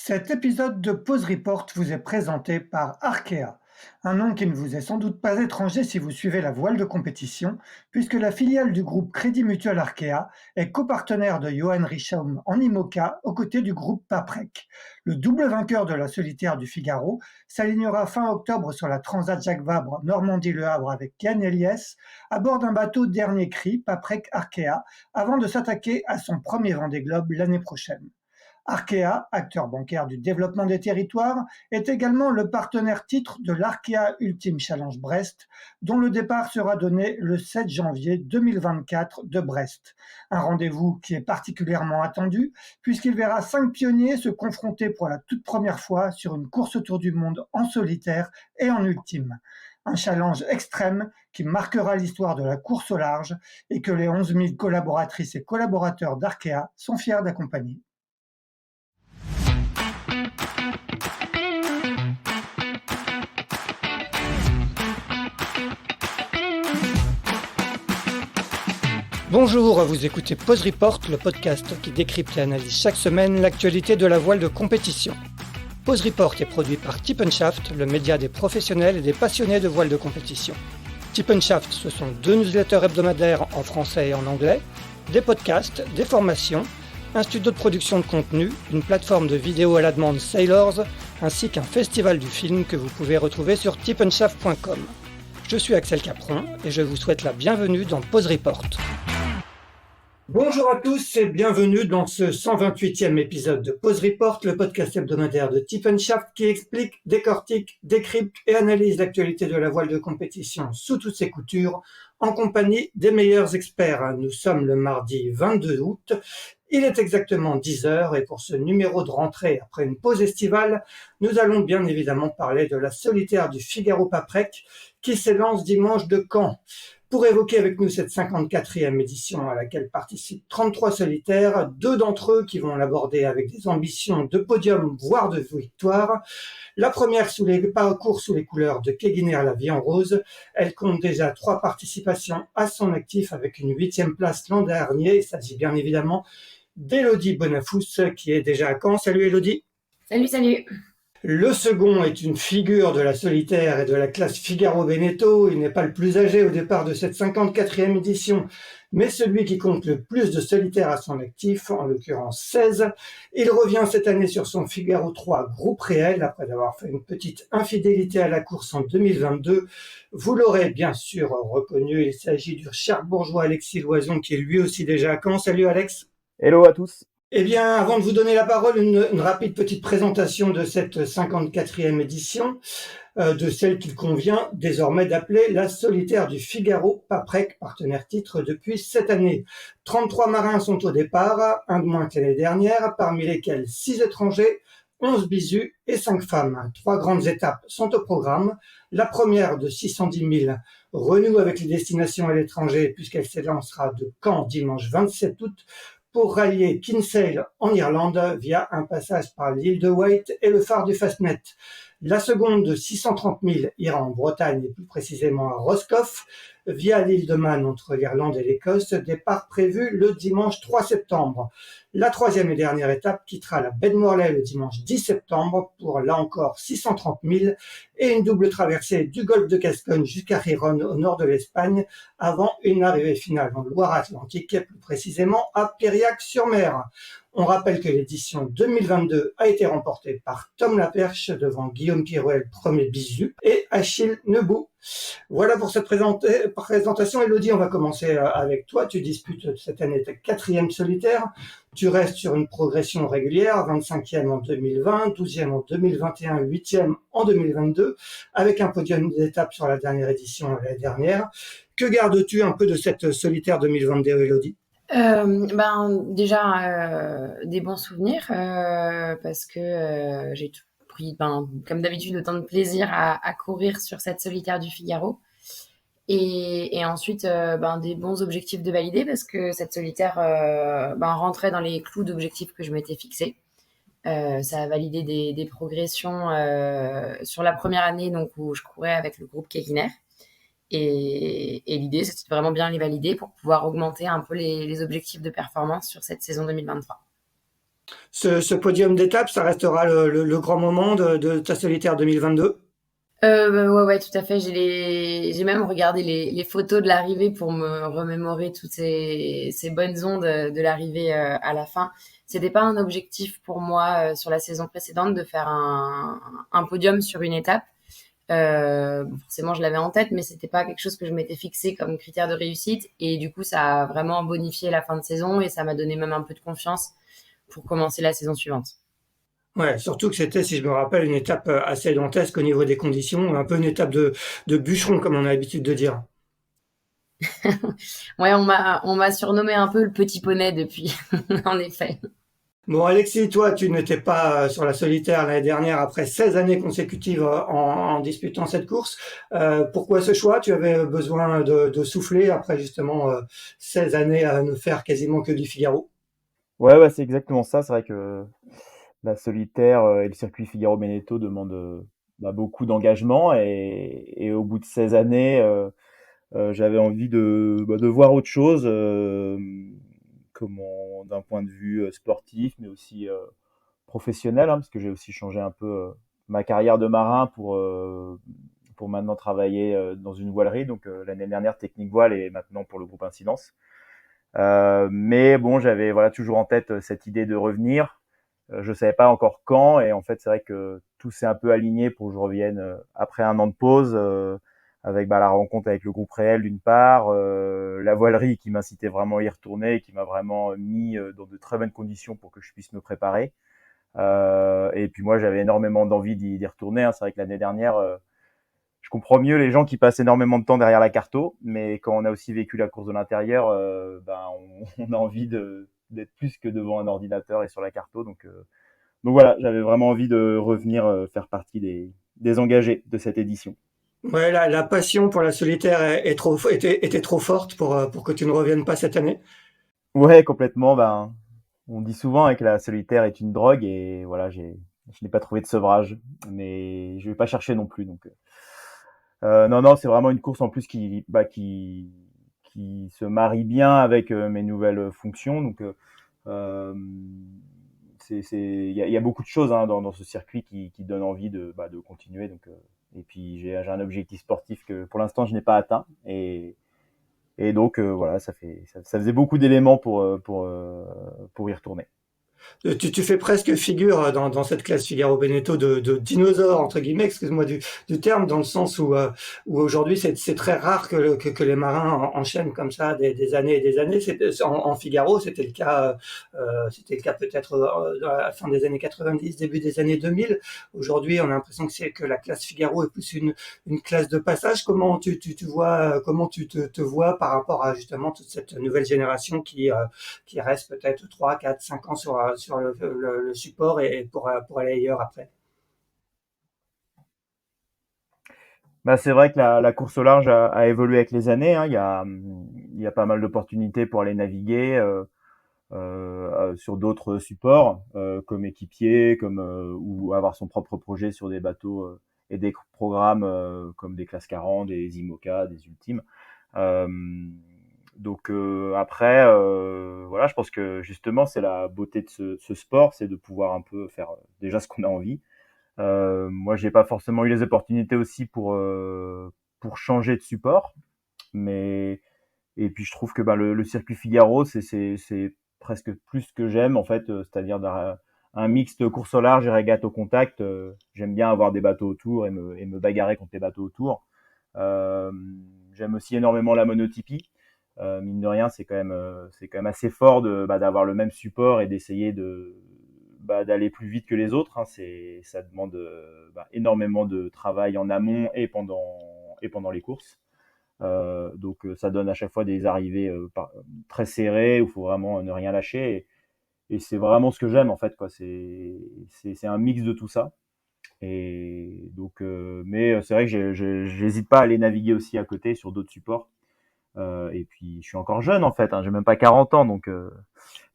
Cet épisode de Pause Report vous est présenté par Arkea, un nom qui ne vous est sans doute pas étranger si vous suivez la voile de compétition, puisque la filiale du groupe Crédit Mutuel Arkea est copartenaire de Johan Richomme en IMOCA aux côtés du groupe Paprec. Le double vainqueur de la solitaire du Figaro s'alignera fin octobre sur la Transat Jacques Vabre Normandie-Le Havre avec Yann Eliès à bord d'un bateau dernier cri Paprec Arkea avant de s'attaquer à son premier Vendée Globe l'année prochaine. Arkea, acteur bancaire du développement des territoires, est également le partenaire titre de l'Arkea Ultimate Challenge Brest, dont le départ sera donné le 7 janvier 2024 de Brest. Un rendez-vous qui est particulièrement attendu, puisqu'il verra 5 pionniers se confronter pour la toute première fois sur une course autour du monde en solitaire et en ultime. Un challenge extrême qui marquera l'histoire de la course au large et que les 11 000 collaboratrices et collaborateurs d'Arkea sont fiers d'accompagner. Bonjour, vous écoutez Pause Report, le podcast qui décrypte et analyse chaque semaine l'actualité de la voile de compétition. Pause Report est produit par Tip & Shaft, le média des professionnels et des passionnés de voile de compétition. Tip & Shaft, ce sont 2 newsletters hebdomadaires en français et en anglais, des podcasts, des formations, un studio de production de contenu, une plateforme de vidéos à la demande Sailors, ainsi qu'un festival du film que vous pouvez retrouver sur tipandshaft.com. Je suis Axel Capron et je vous souhaite la bienvenue dans Pause Report. Bonjour à tous et bienvenue dans ce 128e épisode de Pause Report, le podcast hebdomadaire de Tip & Shaft qui explique, décortique, décrypte et analyse l'actualité de la voile de compétition sous toutes ses coutures en compagnie des meilleurs experts. Nous sommes le mardi 22 août. Il est exactement 10h et pour ce numéro de rentrée après une pause estivale, nous allons bien évidemment parler de la solitaire du Figaro Paprec qui s'élance dimanche de Caen. Pour évoquer avec nous cette 54e édition à laquelle participent 33 solitaires, 2 d'entre eux qui vont l'aborder avec des ambitions de podium, voire de victoire. La première sous les parcours sous les couleurs de Keguiner la Vie en Rose. Elle compte déjà 3 participations à son actif avec une 8e place l'an dernier. Il s'agit bien évidemment d'Élodie Bonafous qui est déjà à Caen. Salut Élodie. Salut. Le second est une figure de la solitaire et de la classe Figaro Veneto. Il n'est pas le plus âgé au départ de cette 54e édition, mais celui qui compte le plus de solitaires à son actif, en l'occurrence 16. Il revient cette année sur son Figaro 3 groupe réel après avoir fait une petite infidélité à la course en 2022. Vous l'aurez bien sûr reconnu, il s'agit du Cherbourgeois Alexis Loison qui est lui aussi déjà à Caen. Salut Alex. Hello à tous. Eh bien, avant de vous donner la parole, une rapide petite présentation de cette 54e édition, de celle qu'il convient désormais d'appeler la solitaire du Figaro Paprec, partenaire titre depuis cette année. 33 marins sont au départ, un de moins que l'année dernière, parmi lesquels 6 étrangers, 11 bisus et 5 femmes. 3 grandes étapes sont au programme. La première de 610 000 renoue avec les destinations à l'étranger puisqu'elle s'élancera de Caen dimanche 27 août pour rallier Kinsale en Irlande via un passage par l'île de Wight et le phare du Fastnet. La seconde de 630 000 ira en Bretagne et plus précisément à Roscoff via l'île de Man entre l'Irlande et l'Écosse, départ prévu le dimanche 3 septembre. La troisième et dernière étape quittera la baie de Morlaix le dimanche 10 septembre pour là encore 630 000 et une double traversée du golfe de Gascogne jusqu'à Gijón au nord de l'Espagne avant une arrivée finale en Loire-Atlantique, plus précisément à Périac-sur-Mer. On rappelle que l'édition 2022 a été remportée par Tom Laperche devant Guillaume Pirouel, premier bisu, et Achille Nebou. Voilà pour cette présentation. Élodie, on va commencer avec toi. Tu disputes cette année ta 4e solitaire. Tu restes sur une progression régulière, 25e en 2020, 12e en 2021, 8e en 2022, avec un podium d'étape sur la dernière édition l'année dernière. Que gardes-tu un peu de cette solitaire 2022, Élodie ? Déjà des bons souvenirs parce que j'ai pris comme d'habitude autant de plaisir à courir sur cette solitaire du Figaro et ensuite des bons objectifs de valider parce que cette solitaire rentrait dans les clous d'objectifs que je m'étais fixés. Ça a validé des progressions sur la première année donc où je courais avec le groupe Keguiner. Et l'idée, c'est de vraiment bien les valider pour pouvoir augmenter un peu les objectifs de performance sur cette saison 2023. Ce podium d'étape, ça restera le grand moment de ta solitaire 2022? Ouais, ouais, tout à fait. J'ai même regardé les photos de l'arrivée pour me remémorer toutes ces bonnes ondes de l'arrivée à la fin. C'était pas un objectif pour moi sur la saison précédente de faire un podium sur une étape. Bon, forcément, je l'avais en tête, mais c'était pas quelque chose que je m'étais fixé comme critère de réussite. Et du coup, ça a vraiment bonifié la fin de saison et ça m'a donné même un peu de confiance pour commencer la saison suivante. Ouais, surtout que c'était, si je me rappelle, une étape assez dantesque au niveau des conditions, un peu une étape de bûcheron, comme on a l'habitude de dire. Ouais, on m'a surnommé un peu le petit poney depuis, en effet. Bon, Alexis, toi, tu n'étais pas sur la solitaire l'année dernière après 16 années consécutives en disputant cette course. Pourquoi ce choix? Tu avais besoin de souffler après justement 16 années à ne faire quasiment que du Figaro. Ouais, ouais, c'est exactement ça. C'est vrai que la solitaire et le circuit Figaro-Beneteau demandent beaucoup d'engagement et au bout de 16 années, j'avais envie de voir autre chose, d'un point de vue sportif, mais aussi professionnel, hein, parce que j'ai aussi changé un peu ma carrière de marin pour maintenant travailler dans une voilerie. Donc l'année dernière, Technique Voile et maintenant pour le groupe Incidence. Mais bon, j'avais voilà toujours en tête cette idée de revenir. Je savais pas encore quand, et en fait, c'est vrai que tout s'est un peu aligné pour que je revienne après un an de pause, avec la rencontre avec le groupe réel d'une part, la voilerie qui m'incitait vraiment à y retourner, et qui m'a vraiment mis dans de très bonnes conditions pour que je puisse me préparer. Et puis moi, j'avais énormément d'envie d'y retourner, hein. C'est vrai que l'année dernière, je comprends mieux les gens qui passent énormément de temps derrière la carto, mais quand on a aussi vécu la course de l'intérieur, on a envie d'être plus que devant un ordinateur et sur la carto. Donc voilà, j'avais vraiment envie de revenir faire partie des engagés de cette édition. Ouais, la passion pour la solitaire était trop forte pour que tu ne reviennes pas cette année. Ouais, complètement. On dit souvent que la solitaire est une drogue et voilà, je n'ai pas trouvé de sevrage, mais je vais pas chercher non plus. Non, non, c'est vraiment une course en plus qui se marie bien avec mes nouvelles fonctions. Euh, il y a beaucoup de choses hein, dans ce circuit qui donnent envie de continuer. Et puis j'ai un objectif sportif que pour l'instant je n'ai pas atteint. Et donc voilà, ça faisait beaucoup d'éléments pour y retourner. Tu fais presque figure dans cette classe Figaro-Beneteau de dinosaure, entre guillemets, excuse-moi du terme, dans le sens où aujourd'hui c'est très rare que les marins enchaînent comme ça des années et des années. En Figaro, c'était le cas peut-être à la fin des années 90, début des années 2000. Aujourd'hui, on a l'impression que la classe Figaro est plus une classe de passage. Comment tu vois, comment tu te vois par rapport à justement toute cette nouvelle génération qui reste peut-être 3, 4, 5 ans sur le support et pour aller ailleurs après. C'est vrai que la course au large a évolué avec les années, hein. Il y a pas mal d'opportunités pour aller naviguer sur d'autres supports, comme équipier, ou avoir son propre projet sur des bateaux et des programmes comme des classes 40, des IMOCA, des Ultimes. Euh, après, voilà, je pense que justement c'est la beauté de ce sport, c'est de pouvoir un peu faire déjà ce qu'on a envie. Moi, j'ai pas forcément eu les opportunités aussi pour changer de support, mais et puis je trouve que le circuit Figaro, c'est presque plus ce que j'aime en fait, c'est-à-dire un mixte course au large et régate au contact. J'aime bien avoir des bateaux autour et me bagarrer contre les bateaux autour. Euh, J'aime aussi énormément la monotypie. Mine de rien, c'est quand même assez fort d'avoir le même support et d'essayer d'aller plus vite que les autres, hein. Ça demande énormément de travail en amont et pendant les courses. Ça donne à chaque fois des arrivées très serrées où il faut vraiment ne rien lâcher. Et c'est vraiment ce que j'aime en fait, quoi. C'est un mix de tout ça. Mais c'est vrai que j'hésite pas à aller naviguer aussi à côté sur d'autres supports. Et puis je suis encore jeune en fait, hein, j'ai même pas 40 ans, donc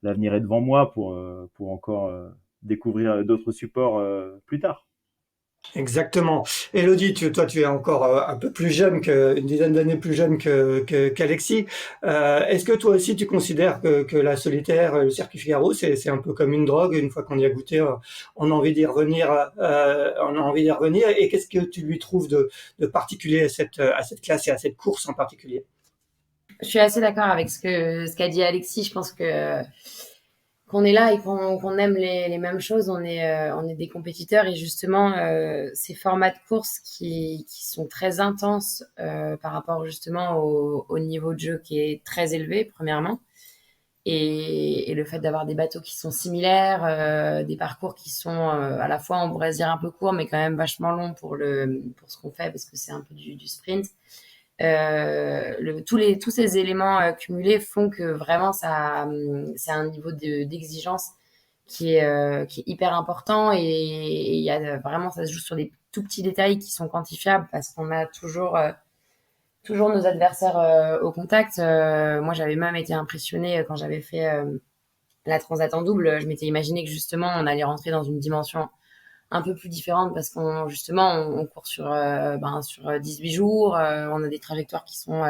l'avenir est devant moi pour encore découvrir d'autres supports plus tard. Exactement. Élodie, toi, tu es encore un peu plus jeune une dizaine d'années plus jeune qu'Alexis. Est-ce que toi aussi tu considères que la solitaire, le circuit Figaro, c'est un peu comme une drogue? Une fois qu'on y a goûté, on a envie d'y revenir. On a envie d'y revenir. Et qu'est-ce que tu lui trouves de particulier à cette classe et à cette course en particulier? Je suis assez d'accord avec ce qu'a dit Alexis. Je pense que qu'on est là et qu'on aime les mêmes choses, on est des compétiteurs et justement ces formats de course qui sont très intenses par rapport justement au niveau de jeu qui est très élevé premièrement et le fait d'avoir des bateaux qui sont similaires, des parcours qui sont à la fois on pourrait se dire un peu courts mais quand même vachement longs pour ce qu'on fait parce que c'est un peu du sprint. Tous ces éléments cumulés font que vraiment c'est un niveau d'exigence qui est hyper important et il y a vraiment ça se joue sur des tout petits détails qui sont quantifiables parce qu'on a toujours nos adversaires au contact. Moi, j'avais même été impressionnée quand j'avais fait la transat en double. Je m'étais imaginé que justement on allait rentrer dans une dimension un peu plus différente parce qu'on justement on court sur 18 jours, on a des trajectoires qui sont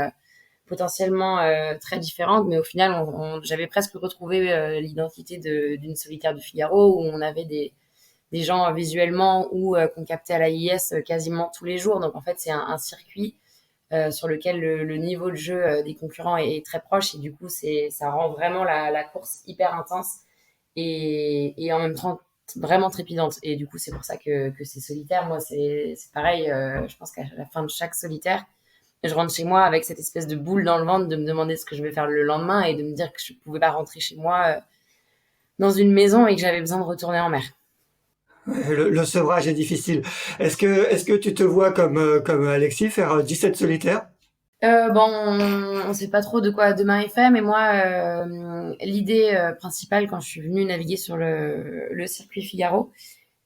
potentiellement très différentes, mais au final j'avais presque retrouvé l'identité d'une solitaire du Figaro où on avait des gens visuellement ou qu'on captait à la IS quasiment tous les jours. Donc en fait c'est un circuit sur lequel le niveau de jeu des concurrents est très proche et du coup ça rend vraiment la course hyper intense et en même temps vraiment trépidante. Et du coup, c'est pour ça que c'est solitaire. Moi, c'est pareil. Je pense qu'à la fin de chaque solitaire, je rentre chez moi avec cette espèce de boule dans le ventre de me demander ce que je vais faire le lendemain et de me dire que je pouvais pas rentrer chez moi dans une maison et que j'avais besoin de retourner en mer. Le sevrage est difficile. Est-ce que tu te vois comme Alexis faire 17 solitaires? Bon, on sait pas trop de quoi demain est fait, mais moi, l'idée principale quand je suis venue naviguer sur le circuit Figaro,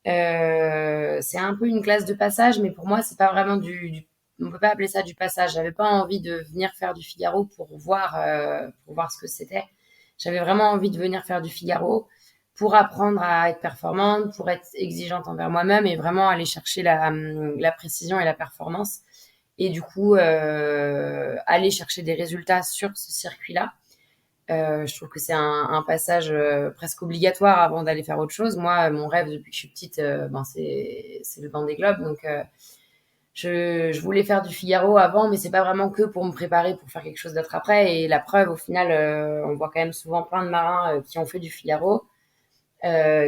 c'est un peu une classe de passage, mais pour moi, c'est pas vraiment on peut pas appeler ça du passage. J'avais pas envie de venir faire du Figaro pour voir ce que c'était. J'avais vraiment envie de venir faire du Figaro pour apprendre à être performante, pour être exigeante envers moi-même et vraiment aller chercher la précision et la performance. Et du coup, aller chercher des résultats sur ce circuit-là. Je trouve que c'est un passage presque obligatoire avant d'aller faire autre chose. Moi, mon rêve depuis que je suis petite, c'est le Vendée Globe. Donc, je voulais faire du Figaro avant, mais c'est pas vraiment que pour me préparer pour faire quelque chose d'autre après. Et la preuve, au final, on voit quand même souvent plein de marins qui ont fait du Figaro,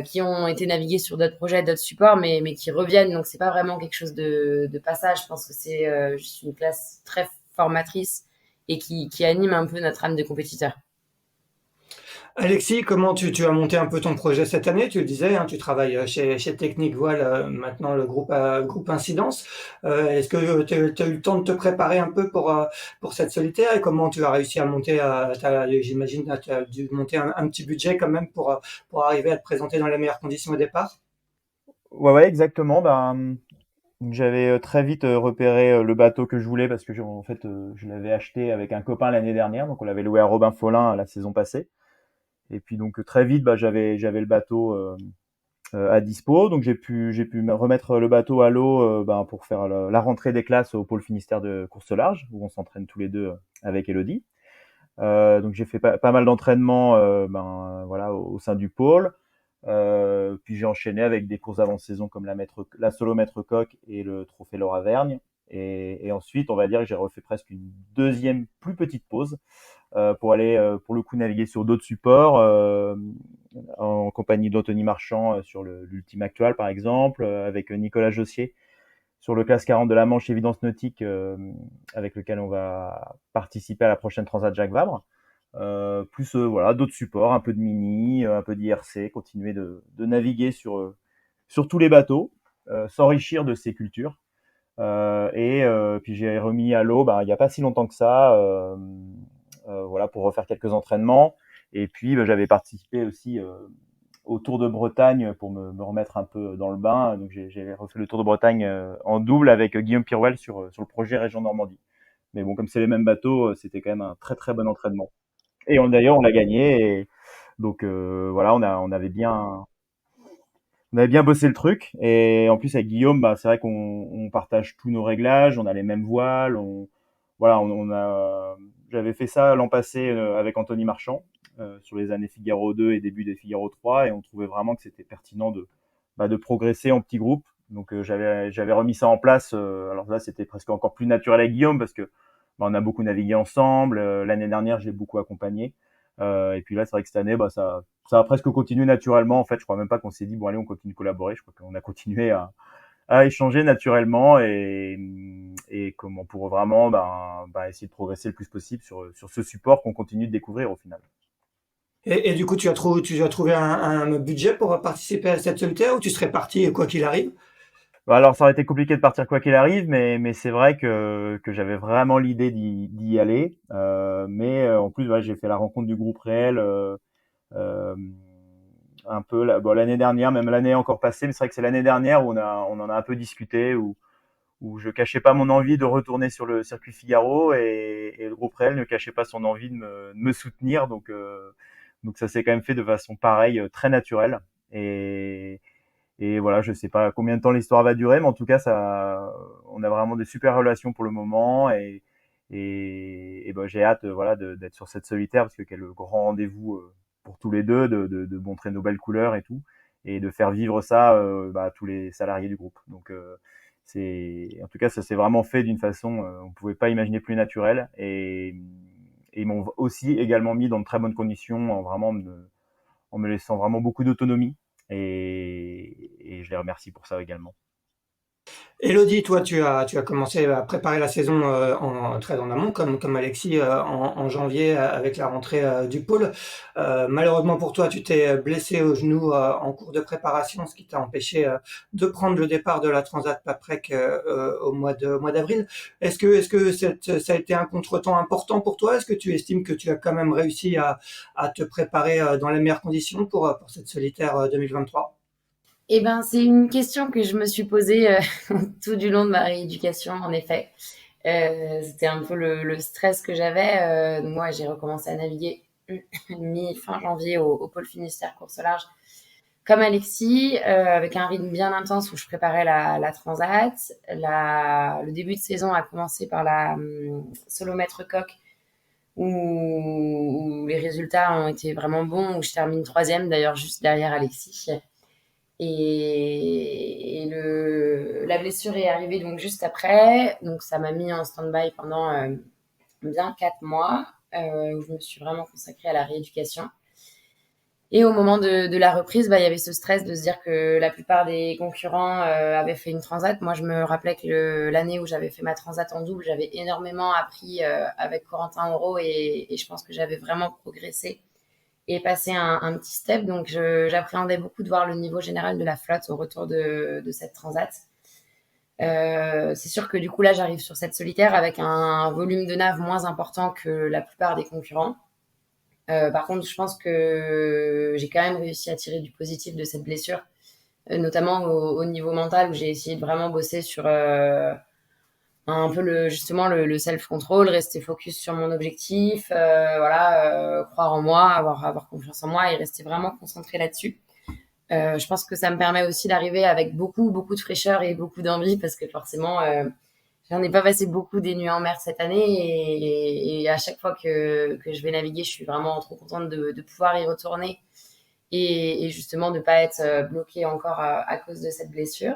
qui ont été navigués sur d'autres projets, d'autres supports, mais qui reviennent. Donc, c'est pas vraiment quelque chose de passage. Je pense que c'est juste une classe très formatrice et qui anime un peu notre âme de compétiteur. Alexis, comment tu as monté un peu ton projet cette année? Tu le disais, hein, tu travailles chez Technique Voile, maintenant le groupe Incidence. Est-ce que tu as eu le temps de te préparer un peu pour cette solitaire et comment tu as réussi à monter, j'imagine, tu as dû monter un petit budget quand même pour arriver à te présenter dans les meilleures conditions au départ? Ouais, exactement. J'avais très vite repéré le bateau que je voulais parce que en fait, je l'avais acheté avec un copain l'année dernière, donc on l'avait loué à Robin Follin la saison passée. Et puis donc très vite, j'avais le bateau à dispo, donc j'ai pu remettre le bateau à l'eau pour faire la rentrée des classes au pôle Finistère de course au large où on s'entraîne tous les deux avec Elodie. Donc j'ai fait pas mal d'entraînements voilà au sein du pôle. Puis j'ai enchaîné avec des courses avant-saison comme la solo maître coq et le trophée Laura Vergne. Et ensuite, on va dire que j'ai refait presque une deuxième plus petite pause pour aller pour le coup naviguer sur d'autres supports en compagnie d'Anthony Marchand sur l'Ultime Actual par exemple, avec Nicolas Jossier sur le classe 40 de la Manche Évidence Nautique avec lequel on va participer à la prochaine Transat Jacques Vabre. Plus voilà d'autres supports, un peu de mini, un peu d'IRC, continuer de naviguer sur tous les bateaux, s'enrichir de ces cultures. Puis j'ai remis à l'eau il n'y a pas si longtemps que ça, voilà pour refaire quelques entraînements. Et puis j'avais participé aussi au Tour de Bretagne pour me remettre un peu dans le bain. Donc j'ai refait le Tour de Bretagne en double avec Guillaume Pirouel sur le projet Région Normandie. Mais bon, comme c'est les mêmes bateaux, c'était quand même un très très bon entraînement. D'ailleurs, on l'a gagné. Et donc voilà, on avait bien. on avait bien bossé le truc. Et en plus avec Guillaume, bah, c'est vrai qu'on partage tous nos réglages, on a les mêmes voiles, voilà, j'avais fait ça l'an passé avec Anthony Marchand sur les années Figaro 2 et début des Figaro 3, et on trouvait vraiment que c'était pertinent de progresser en petits groupes. Donc j'avais remis ça en place. Alors là, c'était presque encore plus naturel avec Guillaume parce que bah, on a beaucoup navigué ensemble. L'année dernière, je l'ai beaucoup accompagné. Et puis là, c'est vrai que cette année, bah, ça a presque continué naturellement. En fait, je crois même pas qu'on s'est dit bon allez, on continue de collaborer. Je crois qu'on a continué à échanger naturellement et comment pour vraiment essayer de progresser le plus possible sur ce support qu'on continue de découvrir au final. Et du coup, tu as trouvé un budget pour participer à cette solitaire ou tu serais parti quoi qu'il arrive? Bah, alors ça aurait été compliqué de partir quoi qu'il arrive, mais c'est vrai que j'avais vraiment l'idée d'y aller. Mais en plus, ouais, j'ai fait la rencontre du groupe réel euh, un peu bon, l'année dernière, même l'année encore passée, mais c'est vrai que c'est l'année dernière où on en a un peu discuté, où je cachais pas mon envie de retourner sur le circuit Figaro et le groupe réel ne cachait pas son envie de me soutenir. Donc ça s'est quand même fait de façon pareille, très naturelle. Et voilà, je sais pas combien de temps l'histoire va durer, mais en tout cas, on a vraiment des super relations pour le moment. Et ben, j'ai hâte, voilà, d'être sur cette solitaire parce que quel grand rendez-vous pour tous les deux, de montrer nos belles couleurs et tout, et de faire vivre ça à tous les salariés du groupe. Donc, en tout cas, ça s'est vraiment fait d'une façon, on pouvait pas imaginer plus naturelle. Et ils m'ont aussi également mis dans de très bonnes conditions, en me laissant vraiment beaucoup d'autonomie. Et je les remercie pour ça également. Elodie, toi, tu as commencé à préparer la saison très en amont, comme Alexis en janvier avec la rentrée du pôle. Malheureusement pour toi, tu t'es blessé au genou en cours de préparation, ce qui t'a empêché de prendre le départ de la Transat Paprec au mois d'avril. Est-ce que ça a été un contretemps important pour toi? Est-ce que tu estimes que tu as quand même réussi à te préparer dans les meilleures conditions pour cette solitaire 2023? Eh ben, c'est une question que je me suis posée tout du long de ma rééducation, en effet. C'était un peu le stress que j'avais. Moi, j'ai recommencé à naviguer mi-fin janvier au pôle Finistère course au large, comme Alexis, avec un rythme bien intense où je préparais la transat. Le début de saison a commencé par la solomètre coq, où les résultats ont été vraiment bons, où je termine troisième, d'ailleurs juste derrière Alexis. Et la blessure est arrivée donc juste après, donc ça m'a mis en stand-by pendant bien 4 mois, où je me suis vraiment consacrée à la rééducation. Et au moment de la reprise, il y avait ce stress de se dire que la plupart des concurrents avaient fait une transat. Moi, je me rappelais que l'année où j'avais fait ma transat en double, j'avais énormément appris avec Corentin Auro et je pense que j'avais vraiment progressé et passé un petit step. Donc, j'appréhendais beaucoup de voir le niveau général de la flotte au retour de cette transat. C'est sûr que du coup, là, j'arrive sur cette solitaire avec un volume de nav moins important que la plupart des concurrents. Par contre, je pense que j'ai quand même réussi à tirer du positif de cette blessure, notamment au niveau mental, où j'ai essayé de vraiment bosser sur un peu justement le self-control, rester focus sur mon objectif, voilà, croire en moi, avoir confiance en moi et rester vraiment concentré là-dessus. Je pense que ça me permet aussi d'arriver avec beaucoup de fraîcheur et beaucoup d'envie parce que forcément, j'en ai pas passé beaucoup des nuits en mer cette année et à chaque fois que je vais naviguer, je suis vraiment trop contente de pouvoir y retourner et justement de pas être bloquée encore à cause de cette blessure.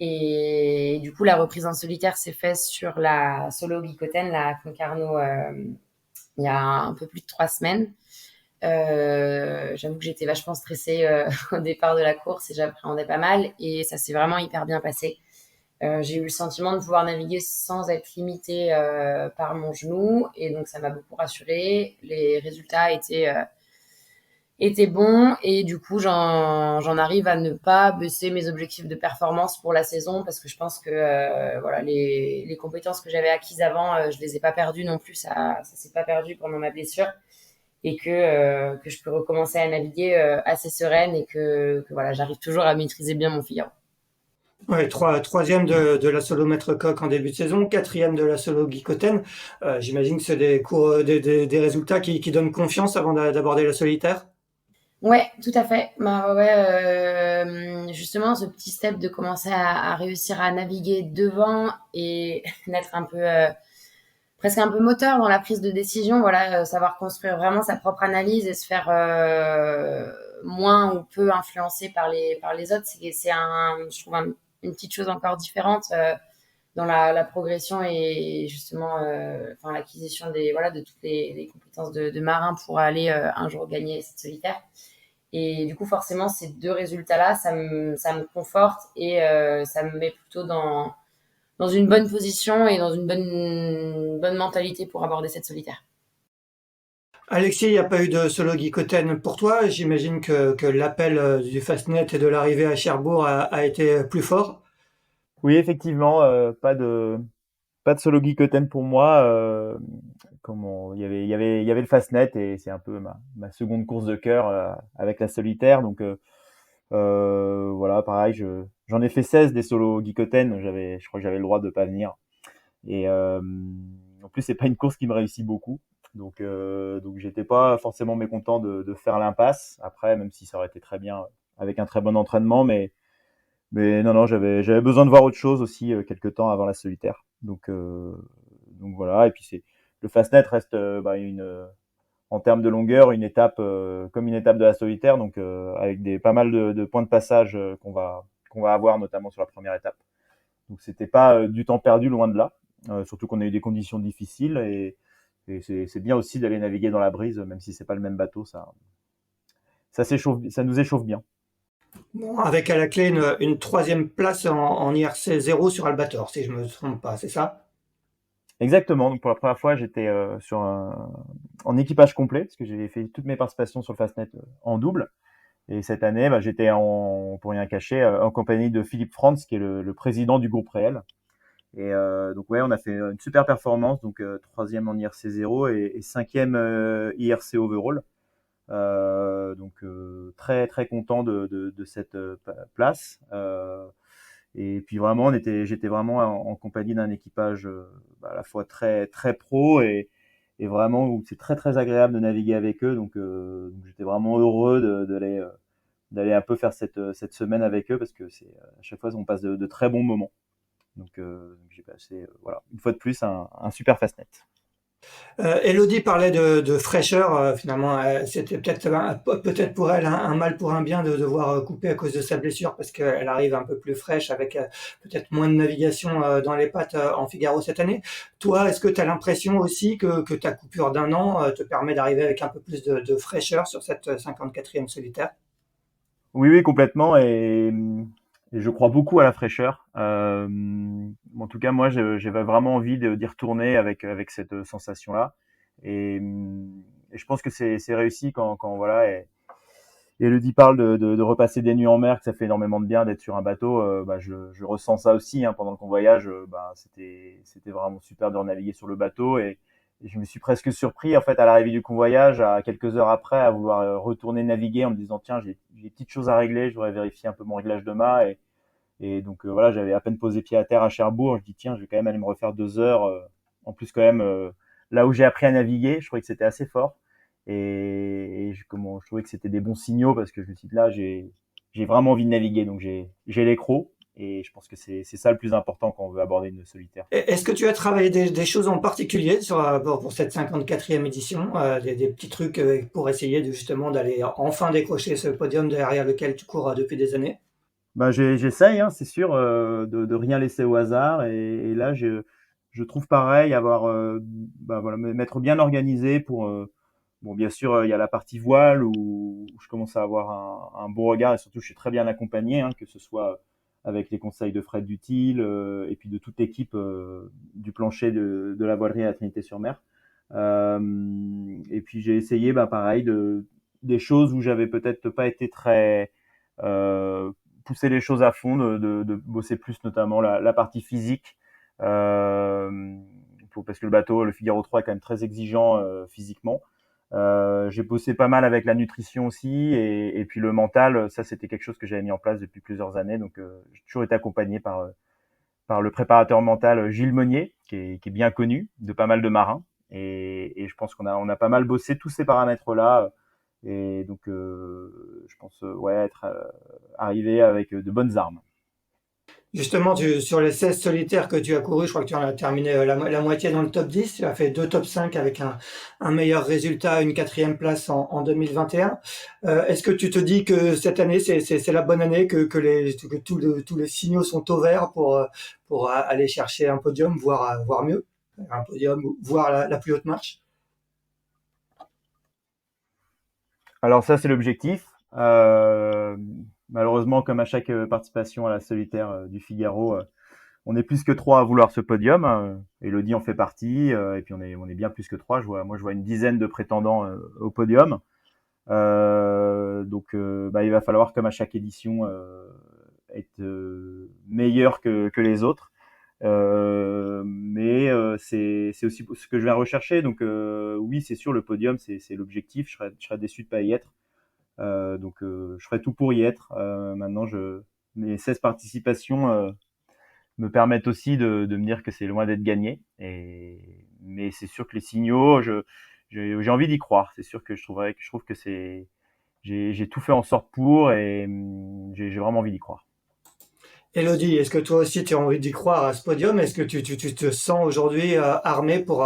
Et du coup, la reprise en solitaire s'est faite sur la solo Guicoten, la Concarneau, il y a un peu plus de 3 semaines. J'avoue que j'étais vachement stressée au départ de la course et j'appréhendais pas mal et ça s'est vraiment hyper bien passé. J'ai eu le sentiment de pouvoir naviguer sans être limitée par mon genou et donc ça m'a beaucoup rassurée. Les résultats étaient bons et du coup j'en arrive à ne pas baisser mes objectifs de performance pour la saison parce que je pense que voilà les compétences que j'avais acquises avant je les ai pas perdues non plus, ça s'est pas perdu pendant ma blessure et que je peux recommencer à naviguer assez sereine et que voilà j'arrive toujours à maîtriser bien mon Figaro. Ouais, troisième de la solo maître coq en début de saison, quatrième de la solo Guicoten. J'imagine que c'est des résultats qui donnent confiance avant d'aborder la solitaire. Ouais, tout à fait. Bah, ouais, justement, ce petit step de commencer à réussir à naviguer devant et d'être un peu, presque un peu moteur dans la prise de décision, voilà, savoir construire vraiment sa propre analyse et se faire moins ou peu influencer par les autres, c'est je trouve une petite chose encore différente dans la progression et justement enfin, l'acquisition voilà, de toutes les compétences de marin pour aller un jour gagner cette solitaire. Et du coup, forcément, ces deux résultats-là, ça me conforte et ça me met plutôt dans une bonne position et dans une bonne mentalité pour aborder cette solitaire. Alexis, il n'y a pas eu de solo Guicoten pour toi. J'imagine que l'appel du Fastnet et de l'arrivée à Cherbourg a été plus fort. Oui, effectivement, pas de solo Geekoten pour moi. Il y avait le Fastnet et c'est un peu ma seconde course de cœur avec la solitaire. Donc voilà, pareil, j'en ai fait 16 des solos Geekoten. Je crois que j'avais le droit de pas venir. Et en plus, c'est pas une course qui me réussit beaucoup. Donc j'étais pas forcément mécontent de faire l'impasse. Après, même si ça aurait été très bien avec un très bon entraînement, mais non, non, j'avais besoin de voir autre chose aussi quelques temps avant la solitaire. Donc voilà. Et puis le Fastnet reste en termes de longueur une étape comme une étape de la solitaire, donc avec pas mal de points de passage qu'on va avoir notamment sur la première étape. Donc c'était pas du temps perdu, loin de là. Surtout qu'on a eu des conditions difficiles et c'est bien aussi d'aller naviguer dans la brise, même si c'est pas le même bateau, ça nous échauffe bien. Bon, avec à la clé une troisième place en IRC 0 sur Albator, si je me trompe pas, c'est ça? Exactement. Donc pour la première fois, j'étais en équipage complet parce que j'ai fait toutes mes participations sur le Fastnet en double. Et cette année, bah, j'étais pour rien cacher en compagnie de Philippe Franz, qui est le président du groupe Réel. Et donc ouais, on a fait une super performance, donc troisième en IRC 0 et cinquième IRC overall. Très très content de cette place. Et puis vraiment, j'étais vraiment en compagnie d'un équipage à la fois très très pro et vraiment où c'est très très agréable de naviguer avec eux. Donc j'étais vraiment heureux d'aller un peu faire cette semaine avec eux parce que à chaque fois on passe de très bons moments. Donc j'ai passé voilà une fois de plus un super Fastnet. Elodie parlait de fraîcheur. Finalement, c'était peut-être pour elle un mal pour un bien de devoir couper à cause de sa blessure parce qu'elle arrive un peu plus fraîche avec peut-être moins de navigation dans les pattes en Figaro cette année. Toi, est-ce que tu as l'impression aussi que ta coupure d'un an te permet d'arriver avec un peu plus de fraîcheur sur cette 54e solitaire? Oui, oui, complètement. Et je crois beaucoup à la fraîcheur. En tout cas, moi, j'avais vraiment envie d'y retourner avec cette sensation-là. Et je pense que c'est réussi quand voilà. Et Elodie parle de repasser des nuits en mer, que ça fait énormément de bien d'être sur un bateau. Bah, je ressens ça aussi hein, pendant le convoyage. Bah, c'était vraiment super de renaviguer sur le bateau et je me suis presque surpris en fait à l'arrivée du convoyage, à quelques heures après, à vouloir retourner naviguer en me disant tiens j'ai des petites choses à régler, je voudrais vérifier un peu mon réglage de mât et donc voilà j'avais à peine posé pied à terre à Cherbourg, je dis tiens je vais quand même aller me refaire 2 heures en plus quand même là où j'ai appris à naviguer, je trouvais que c'était assez fort je trouvais que c'était des bons signaux parce que je me suis dit là j'ai vraiment envie de naviguer donc j'ai les crocs et je pense que c'est ça le plus important quand on veut aborder une solitaire. Est-ce que tu as travaillé des choses en particulier pour cette 54e édition, des petits trucs pour essayer justement d'aller enfin décrocher ce podium derrière lequel tu cours depuis des années? Bah, j'essaye, hein, c'est sûr, de rien laisser au hasard. Et là, je trouve pareil, avoir, bah, voilà, m'être bien organisé pour. Bon, bien sûr, il y a la partie voile où je commence à avoir un bon regard et surtout, je suis très bien accompagné, hein, que ce soit avec les conseils de Fred Dutil et puis de toute l'équipe du plancher de la voilerie à Trinité-sur-Mer. Et puis, j'ai essayé, bah, pareil, des choses où j'avais peut-être pas été très pousser les choses à fond, de bosser plus notamment la partie physique. Parce que le bateau, le Figaro 3 est quand même très exigeant physiquement. J'ai bossé pas mal avec la nutrition aussi et puis le mental, ça c'était quelque chose que j'avais mis en place depuis plusieurs années. Donc j'ai toujours été accompagné par le préparateur mental Gilles Monnier, qui est bien connu de pas mal de marins. Et je pense on a pas mal bossé tous ces paramètres-là Et donc, je pense être arrivé avec de bonnes armes. Justement, sur les 16 solitaires que tu as couru, je crois que tu en as terminé la moitié dans le top 10. Tu as fait 2 top 5 avec un meilleur résultat, une quatrième place en 2021. Est-ce que tu te dis que cette année, c'est la bonne année, que tous les signaux sont au vert pour aller chercher un podium, voire mieux, un podium, voire la plus haute marche? Alors ça, c'est l'objectif. Malheureusement, comme à chaque participation à la solitaire du Figaro, on est plus que 3 à vouloir ce podium. Elodie en fait partie, et puis on est bien plus que 3. Moi, je vois une dizaine de prétendants au podium. Donc, il va falloir, comme à chaque édition, être meilleur que les autres. Mais c'est aussi ce que je vais rechercher. Donc, oui, c'est sûr, le podium, c'est l'objectif. Je serais déçu de pas y être. Donc, je ferai tout pour y être. Maintenant, mes 16 participations me permettent aussi de me dire que c'est loin d'être gagné. Mais c'est sûr que les signaux, j'ai envie d'y croire. C'est sûr que je trouve que j'ai tout fait en sorte pour, et j'ai vraiment envie d'y croire. Elodie, est-ce que toi aussi tu as envie d'y croire à ce podium? Est-ce que tu te sens aujourd'hui armé pour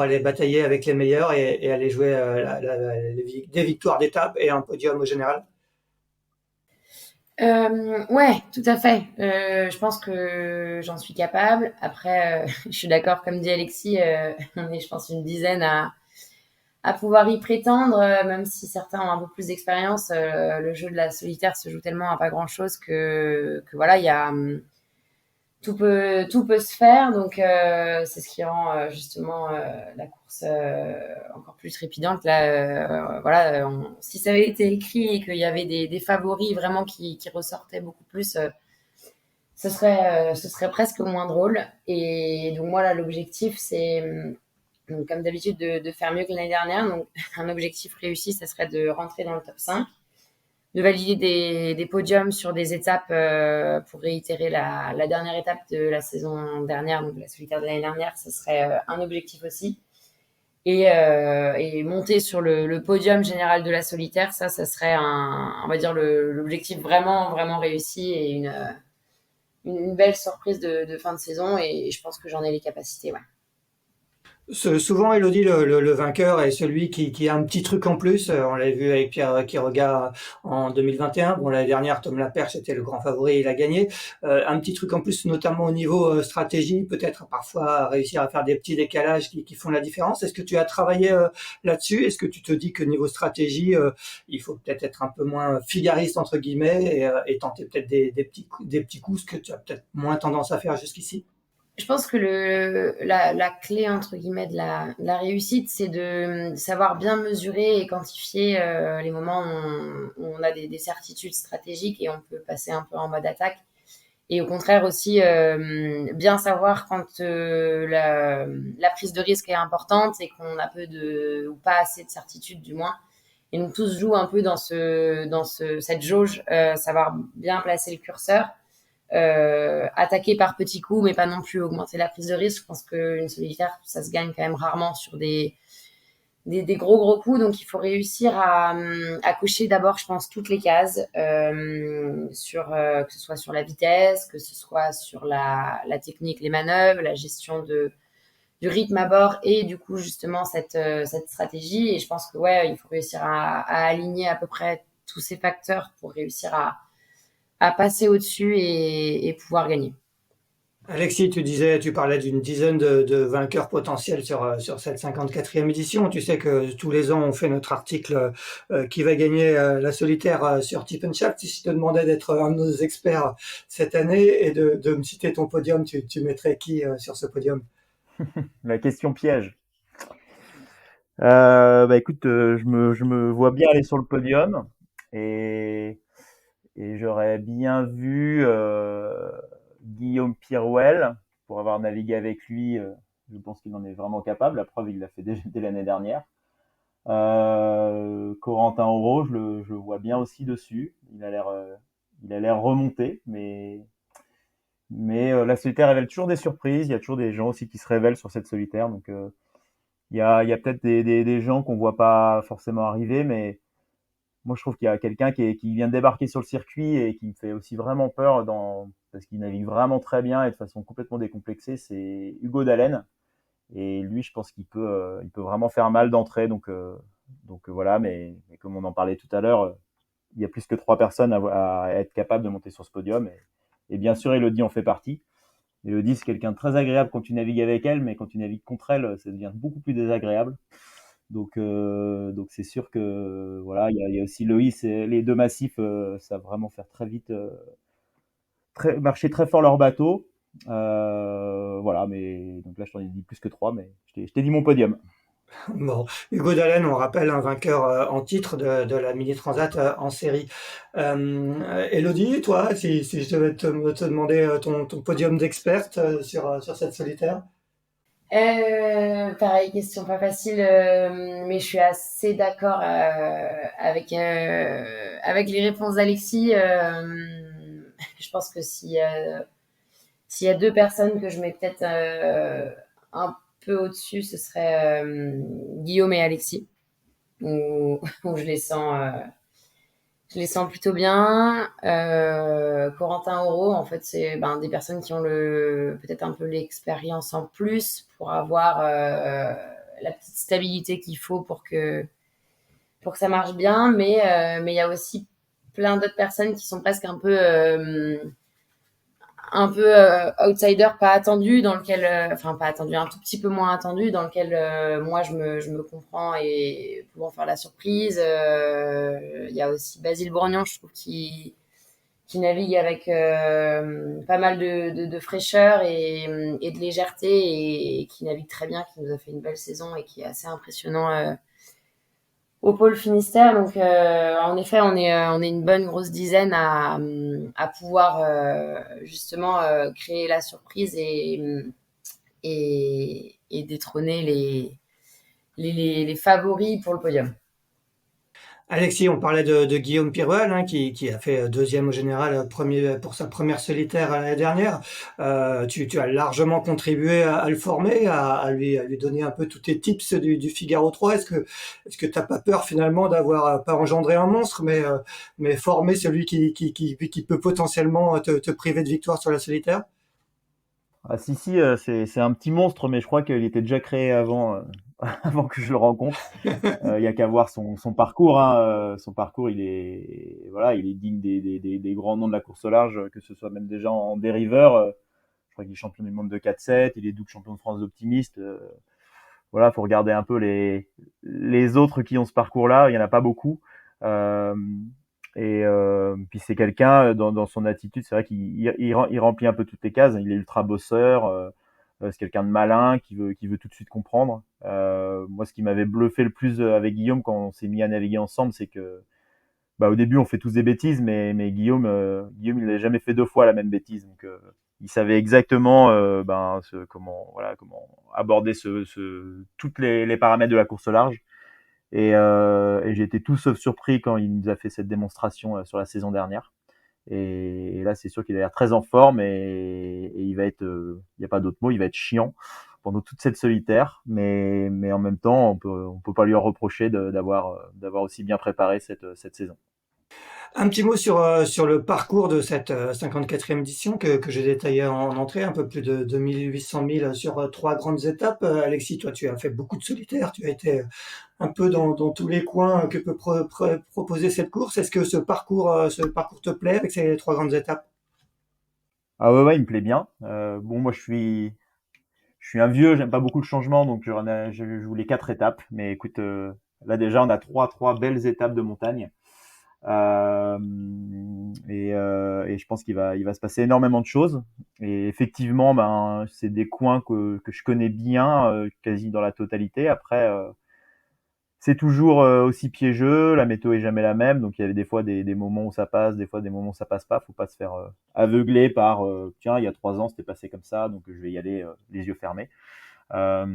aller batailler avec les meilleurs et aller jouer des victoires d'étape et un podium au général? Ouais, tout à fait. Je pense que j'en suis capable. Après, je suis d'accord, comme dit Alexis, on est, je pense, une dizaine à pouvoir y prétendre, même si certains ont un peu plus d'expérience. Le jeu de la solitaire se joue tellement à pas grand-chose que voilà, il y a tout peut se faire. Donc c'est ce qui rend justement la course encore plus trépidante. Là, voilà, si ça avait été écrit et qu'il y avait des favoris vraiment qui ressortaient beaucoup plus, ce serait presque moins drôle. Et donc moi là, l'objectif c'est donc, comme d'habitude de faire mieux que l'année dernière. Donc un objectif réussi, ça serait de rentrer dans le top 5, de valider des podiums sur des étapes pour réitérer la dernière étape de la saison dernière, donc la solitaire de l'année dernière. Ce serait un objectif aussi. Et monter sur le podium général de la solitaire, ça serait on va dire l'objectif vraiment, vraiment réussi, et une belle surprise de fin de saison. Et je pense que j'en ai les capacités, ouais. Souvent, Elodie, le vainqueur est celui qui a un petit truc en plus. On l'a vu avec Pierre Quiroga en 2021. Bon, l'année dernière, Tom Laperche était le grand favori, il a gagné. Un petit truc en plus, notamment au niveau stratégie, peut-être parfois réussir à faire des petits décalages qui font la différence. Est-ce que tu as travaillé là-dessus? Est-ce que tu te dis que niveau stratégie, il faut peut-être être un peu moins figariste, entre guillemets, et tenter peut-être des petits coups, ce que tu as peut-être moins tendance à faire jusqu'ici? Je pense que la clé, entre guillemets, de la réussite, c'est de savoir bien mesurer et quantifier les moments où on a des certitudes stratégiques et on peut passer un peu en mode attaque. Et au contraire aussi, bien savoir quand la prise de risque est importante et qu'on a peu ou pas assez de certitude, du moins. Et donc tout se joue un peu dans cette jauge, savoir bien placer le curseur, attaquer par petits coups, mais pas non plus augmenter la prise de risque. Je pense qu'une solitaire, ça se gagne quand même rarement sur des gros coups. Donc il faut réussir à cocher d'abord, je pense, toutes les cases, que ce soit sur la vitesse, que ce soit sur la technique, les manœuvres, la gestion du rythme à bord, et du coup justement cette stratégie. Et je pense que ouais, il faut réussir à aligner à peu près tous ces facteurs pour réussir à passer au-dessus et pouvoir gagner. Alexis, tu parlais d'une dizaine de vainqueurs potentiels sur cette 54e édition. Tu sais que tous les ans, on fait notre article qui va gagner la solitaire sur Tip and Chat. Si je te demandais d'être un de nos experts cette année et de me citer ton podium, tu mettrais qui sur ce podium? La question piège. Écoute, je me vois bien aller sur le podium, et j'aurais bien vu Guillaume Pirouel, pour avoir navigué avec lui. Je pense qu'il en est vraiment capable. La preuve, il l'a fait déjà dès l'année dernière. Corentin Auro, je le vois bien aussi dessus. Il a l'air remonté, mais la solitaire révèle toujours des surprises. Il y a toujours des gens aussi qui se révèlent sur cette solitaire. Donc il y a peut-être des gens qu'on voit pas forcément arriver, mais moi, je trouve qu'il y a quelqu'un qui vient de débarquer sur le circuit et qui me fait aussi vraiment peur parce qu'il navigue vraiment très bien et de façon complètement décomplexée. C'est Hugo Dallène. Et lui, je pense il peut vraiment faire mal d'entrée. Donc voilà, mais comme on en parlait tout à l'heure, il y a plus que 3 personnes à être capables de monter sur ce podium. Et bien sûr, Elodie en fait partie. Elodie, c'est quelqu'un de très agréable quand tu navigues avec elle, mais quand tu navigues contre elle, ça devient beaucoup plus désagréable. Donc c'est sûr que voilà, il y a aussi Loïs et les deux massifs savent vraiment faire très vite, marcher très fort leur bateau. Voilà, mais donc là je t'en ai dit plus que 3, mais je t'ai dit mon podium. Bon, Hugo Dallène, on rappelle, un vainqueur en titre de la Mini Transat en série. Elodie, toi, si je devais te demander ton podium d'experte sur cette solitaire. Pareil, question pas facile, mais je suis assez d'accord avec les réponses d'Alexis. Je pense que s'il y a deux personnes que je mets peut-être un peu au-dessus, ce serait Guillaume et Alexis, où je les sens plutôt bien. Corentin Auro, en fait, c'est des personnes qui ont peut-être un peu l'expérience en plus pour avoir la petite stabilité qu'il faut pour que ça marche bien. Mais il y a aussi plein d'autres personnes qui sont presque un peu outsider, pas attendu, dans lequel, enfin pas attendu, un tout petit peu moins attendu, dans lequel moi je me comprends et pouvant faire la surprise. Il y a aussi Basile Brognon, je trouve, qui navigue avec pas mal de fraîcheur et de légèreté et qui navigue très bien, qui nous a fait une belle saison et qui est assez impressionnant au pôle Finistère. Donc, en effet, on est une bonne grosse dizaine à pouvoir justement créer la surprise et détrôner les favoris pour le podium. Alexis, on parlait de Guillaume Piruel, hein, qui a fait deuxième au général, premier pour sa première solitaire l'année dernière. Tu as largement contribué à le former, à lui donner un peu tous tes tips du Figaro 3. Est-ce que t'as pas peur finalement d'avoir pas engendré un monstre, mais formé celui qui peut potentiellement te priver de victoire sur la solitaire? Ah si si, c'est un petit monstre, mais je crois qu'il était déjà créé avant, avant que je le rencontre. Il y a qu'à voir son parcours, hein. Son parcours, il est digne des grands noms de la course au large, que ce soit même déjà en dériveur. Je crois qu'il est champion du monde de 4-7, il est double champion de France d'optimiste. Voilà, faut regarder un peu les autres qui ont ce parcours-là. Il y en a pas beaucoup. Euh, puis c'est quelqu'un dans son attitude, c'est vrai qu'il remplit un peu toutes les cases. Il est ultra bosseur. C'est quelqu'un de malin qui veut tout de suite comprendre. Moi, ce qui m'avait bluffé le plus avec Guillaume quand on s'est mis à naviguer ensemble, c'est que au début on fait tous des bêtises, mais Guillaume il n'a jamais fait 2 fois la même bêtise. Donc il savait exactement comment aborder toutes les paramètres de la course au large. Et j'ai été tout sauf surpris quand il nous a fait cette démonstration sur la saison dernière. Et là, c'est sûr qu'il a l'air très en forme et il va être, il n'y a pas d'autre mot, il va être chiant pendant toute cette solitaire. Mais en même temps, on peut pas lui en reprocher d'avoir aussi bien préparé cette saison. Un petit mot sur le parcours de cette 54e édition que j'ai détaillé en entrée, un peu plus de 2800 milles sur 3 grandes étapes. Alexis, toi, tu as fait beaucoup de solitaires, tu as été un peu dans tous les coins que peut proposer cette course. Est-ce que ce parcours te plaît avec ces 3 grandes étapes? Ah ouais, ouais, il me plaît bien. Bon, moi, je suis un vieux, j'aime pas beaucoup le changement, donc je voulais 4 étapes. Mais écoute, là déjà, on a trois belles étapes de montagne. Euh, et je pense qu'il va se passer énormément de choses. Et effectivement, c'est des coins que je connais bien, quasi dans la totalité. Après, c'est toujours aussi piégeux, la météo est jamais la même, donc il y avait des fois des moments où ça passe, des fois des moments où ça passe pas. Faut pas se faire aveugler par tiens, il y a 3 ans c'était passé comme ça, donc je vais y aller les yeux fermés. Euh,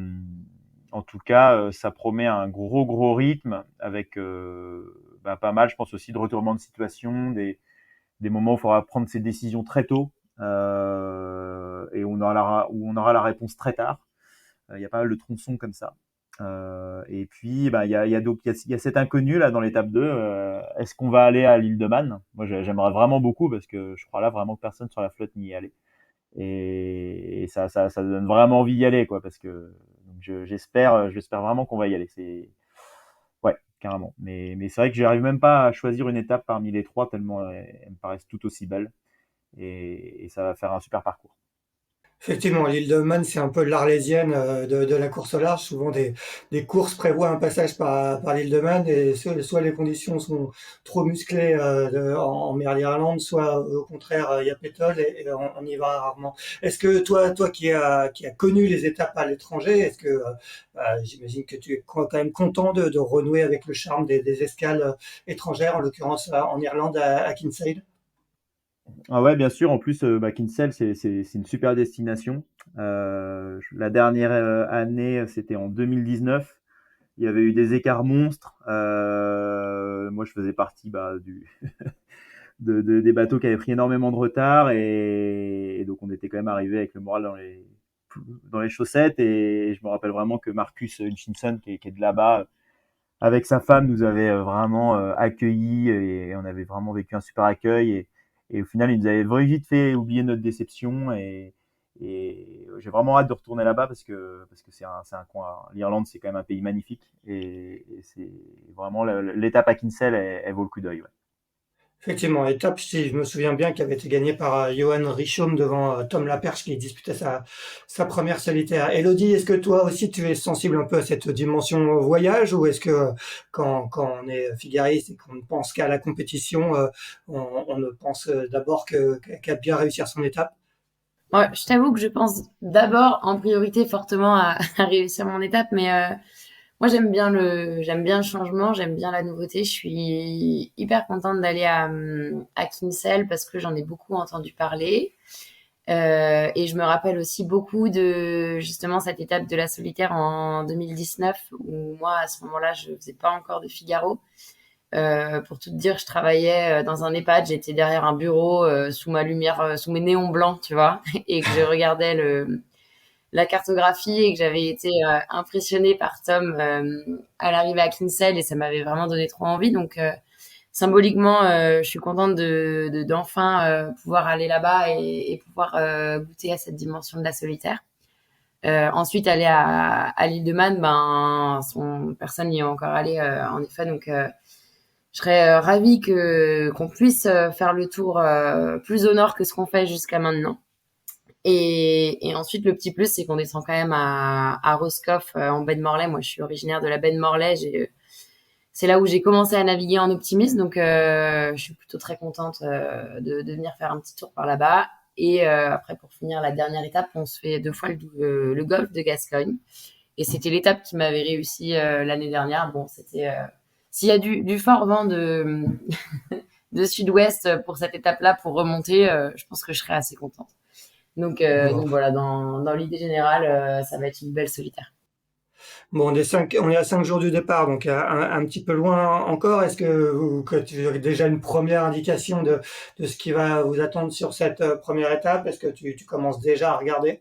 En tout cas, ça promet un gros gros rythme avec pas mal, je pense aussi de retournements de situation, des moments où il faudra prendre ses décisions très tôt et où on aura la réponse très tard. Il y a pas mal de tronçons comme ça. Et puis, il y a cet inconnu là dans l'étape 2. Est-ce qu'on va aller à l'île de Man? Moi, j'aimerais vraiment beaucoup parce que je crois là vraiment que personne sur la flotte n'y est allé. Et ça donne vraiment envie d'y aller, quoi, parce que donc j'espère vraiment qu'on va y aller. Ouais, carrément. Mais c'est vrai que j'arrive même pas à choisir une étape parmi les trois tellement elles me paraissent tout aussi belles et ça va faire un super parcours. Effectivement, l'île de Man, c'est un peu l'Arlésienne de la course au large. Souvent, des courses prévoient un passage par l'île de Man et soit les conditions sont trop musclées en mer d'Irlande, soit au contraire, il y a pétrole et on y va rarement. Est-ce que toi qui as connu les étapes à l'étranger, est-ce que j'imagine que tu es quand même content de renouer avec le charme des escales étrangères, en l'occurrence en Irlande à Kinsale? Ah ouais, bien sûr. En plus, Kinsale, c'est une super destination. La dernière année, c'était en 2019. Il y avait eu des écarts monstres. Moi, je faisais partie des bateaux qui avaient pris énormément de retard et donc on était quand même arrivé avec le moral dans les chaussettes. Et je me rappelle vraiment que Marcus Hutchinson, qui est de là-bas, avec sa femme, nous avait vraiment accueillis et on avait vraiment vécu un super accueil. Et au final, ils nous avaient vraiment vite fait oublier notre déception. Et j'ai vraiment hâte de retourner là-bas parce que c'est un coin. L'Irlande, c'est quand même un pays magnifique et c'est vraiment l'étape à Kinsale, elle vaut le coup d'œil. Ouais. Effectivement, étape, si je me souviens bien, qui avait été gagnée par Johan Richomme devant Tom Laperche qui disputait sa première solitaire. Elodie, est-ce que toi aussi tu es sensible un peu à cette dimension voyage ou est-ce que quand on est figariste et qu'on ne pense qu'à la compétition, on ne pense d'abord qu'à bien réussir son étape? Ouais, je t'avoue que je pense d'abord en priorité fortement à réussir mon étape, mais moi j'aime bien le changement, j'aime bien la nouveauté. Je suis hyper contente d'aller à Kinsale parce que j'en ai beaucoup entendu parler. Et je me rappelle aussi beaucoup de justement cette étape de la solitaire en 2019 où moi à ce moment-là je faisais pas encore de Figaro. Pour tout te dire, je travaillais dans un EHPAD, j'étais derrière un bureau sous ma lumière, sous mes néons blancs, tu vois, et que je regardais la cartographie et que j'avais été impressionnée par Tom à l'arrivée à Kinsale et ça m'avait vraiment donné trop envie. Donc symboliquement, je suis contente d'enfin pouvoir aller là-bas et pouvoir goûter à cette dimension de la solitaire. Ensuite, aller à l'île de Man, personne n'y est encore allé en effet, donc je serais ravie que qu'on puisse faire le tour plus au nord que ce qu'on fait jusqu'à maintenant. Et ensuite, le petit plus, c'est qu'on descend quand même à Roscoff, en baie de Morlaix. Moi, je suis originaire de la baie de Morlaix. C'est là où j'ai commencé à naviguer en optimisme. Donc, je suis plutôt très contente de venir faire un petit tour par là-bas. Et après, pour finir la dernière étape, on se fait 2 fois le golfe de Gascogne. Et c'était l'étape qui m'avait réussi l'année dernière. Bon, c'était s'il y a du fort vent de sud-ouest pour cette étape-là pour remonter, je pense que je serais assez contente. Bon. Donc voilà, dans l'idée générale, ça va être une belle solitaire. Bon, on est à 5 jours du départ, donc un petit peu loin encore. Est-ce que tu as déjà une première indication de ce qui va vous attendre sur cette première étape? Est-ce que tu commences déjà à regarder?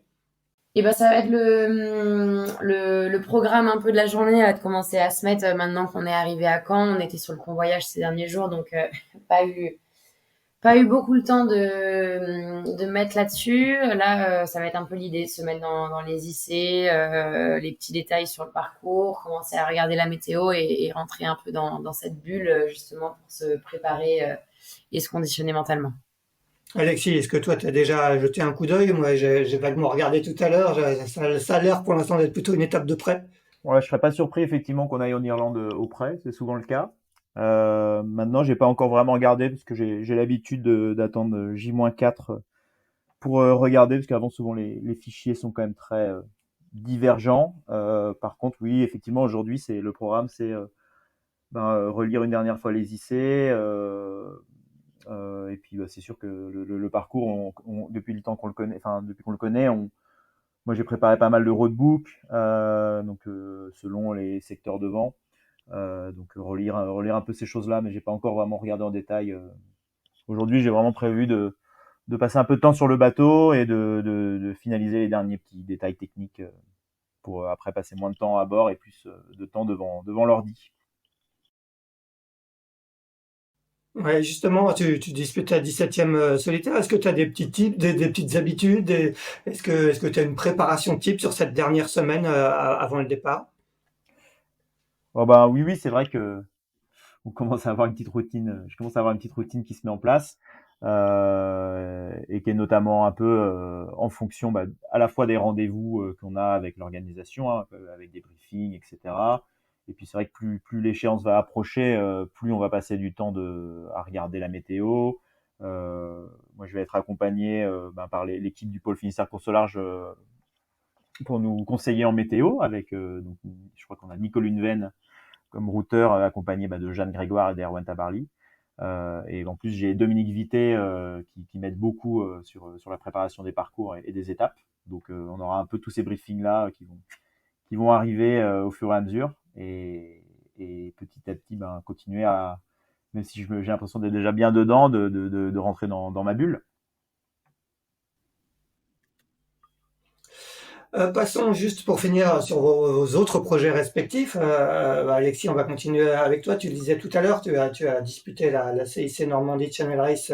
Et ben ça va être le programme un peu de la journée de commencer à se mettre maintenant qu'on est arrivé à Caen. On était sur le convoyage ces derniers jours, donc pas eu pas eu beaucoup le temps de mettre là-dessus. Là, ça va être un peu l'idée de se mettre dans les IC, les petits détails sur le parcours, commencer à regarder la météo et rentrer un peu dans cette bulle justement pour se préparer et se conditionner mentalement. Alexis, est-ce que toi, tu as déjà jeté un coup d'œil? Moi, j'ai vaguement regardé tout à l'heure. Ça a l'air pour l'instant d'être plutôt une étape de près. Ouais, je serais pas surpris effectivement qu'on aille en Irlande au près, c'est souvent le cas. Maintenant, j'ai pas encore vraiment regardé parce que j'ai l'habitude d'attendre J-4 pour regarder parce qu'avant souvent les fichiers sont quand même très divergents. Par contre, oui, effectivement, aujourd'hui, c'est le programme, c'est relire une dernière fois les IC. Et puis, c'est sûr que le parcours, depuis le temps qu'on le connaît, enfin depuis qu'on le connaît, moi j'ai préparé pas mal de roadbook, donc selon les secteurs de vent. Donc relire un peu ces choses-là, mais j'ai pas encore vraiment regardé en détail. Aujourd'hui, j'ai vraiment prévu de passer un peu de temps sur le bateau et de finaliser les derniers petits détails techniques. pour après passer moins de temps à bord et plus de temps devant l'ordi. Ouais, justement, tu disputes ta 17e solitaire. Est-ce que tu as des petits tips, des petites habitudes? Est-ce que tu as une préparation type sur cette dernière semaine avant le départ? Oh bah oui, oui, c'est vrai que on commence à avoir une petite routine. Je commence à avoir une petite routine qui se met en place et qui est notamment un peu en fonction à la fois des rendez-vous qu'on a avec l'organisation, hein, avec des briefings, etc. Et puis c'est vrai que plus l'échéance va approcher, plus on va passer du temps à regarder la météo. Moi, je vais être accompagné par l'équipe du pôle Finistère Course au Large pour nous conseiller en météo. Donc, je crois qu'on a Nicole Hunven comme routeur, accompagné de Jeanne Grégoire et d'Erwan Tabarly. Et en plus, j'ai Dominique Vité qui m'aide beaucoup sur la préparation des parcours et des étapes. Donc, on aura un peu tous ces briefings-là qui vont arriver au fur et à mesure. Et petit à petit, continuer même si j'ai l'impression d'être déjà bien dedans, de rentrer dans ma bulle. Passons juste pour finir sur vos autres projets respectifs. Alexis, on va continuer avec toi. Tu le disais tout à l'heure, tu as disputé la CIC Normandie Channel Race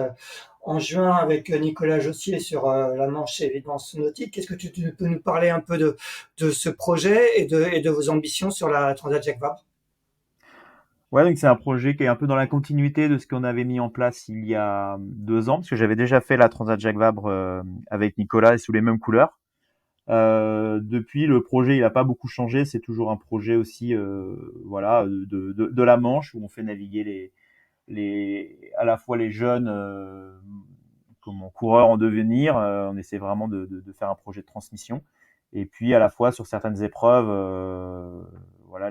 en juin avec Nicolas Jossier sur la Manche et Évidence Nautique. Est-ce que tu peux nous parler un peu de ce projet et de vos ambitions sur la Transat Jacques Vabre? Ouais, donc c'est un projet qui est un peu dans la continuité de ce qu'on avait mis en place il y a 2 ans, parce que j'avais déjà fait la Transat Jacques Vabre avec Nicolas et sous les mêmes couleurs. Depuis, le projet il n'a pas beaucoup changé. C'est toujours un projet aussi, voilà, de la Manche où on fait naviguer à la fois les jeunes comment coureurs en devenir. On essaie vraiment de faire un projet de transmission. Et puis à la fois sur certaines épreuves, voilà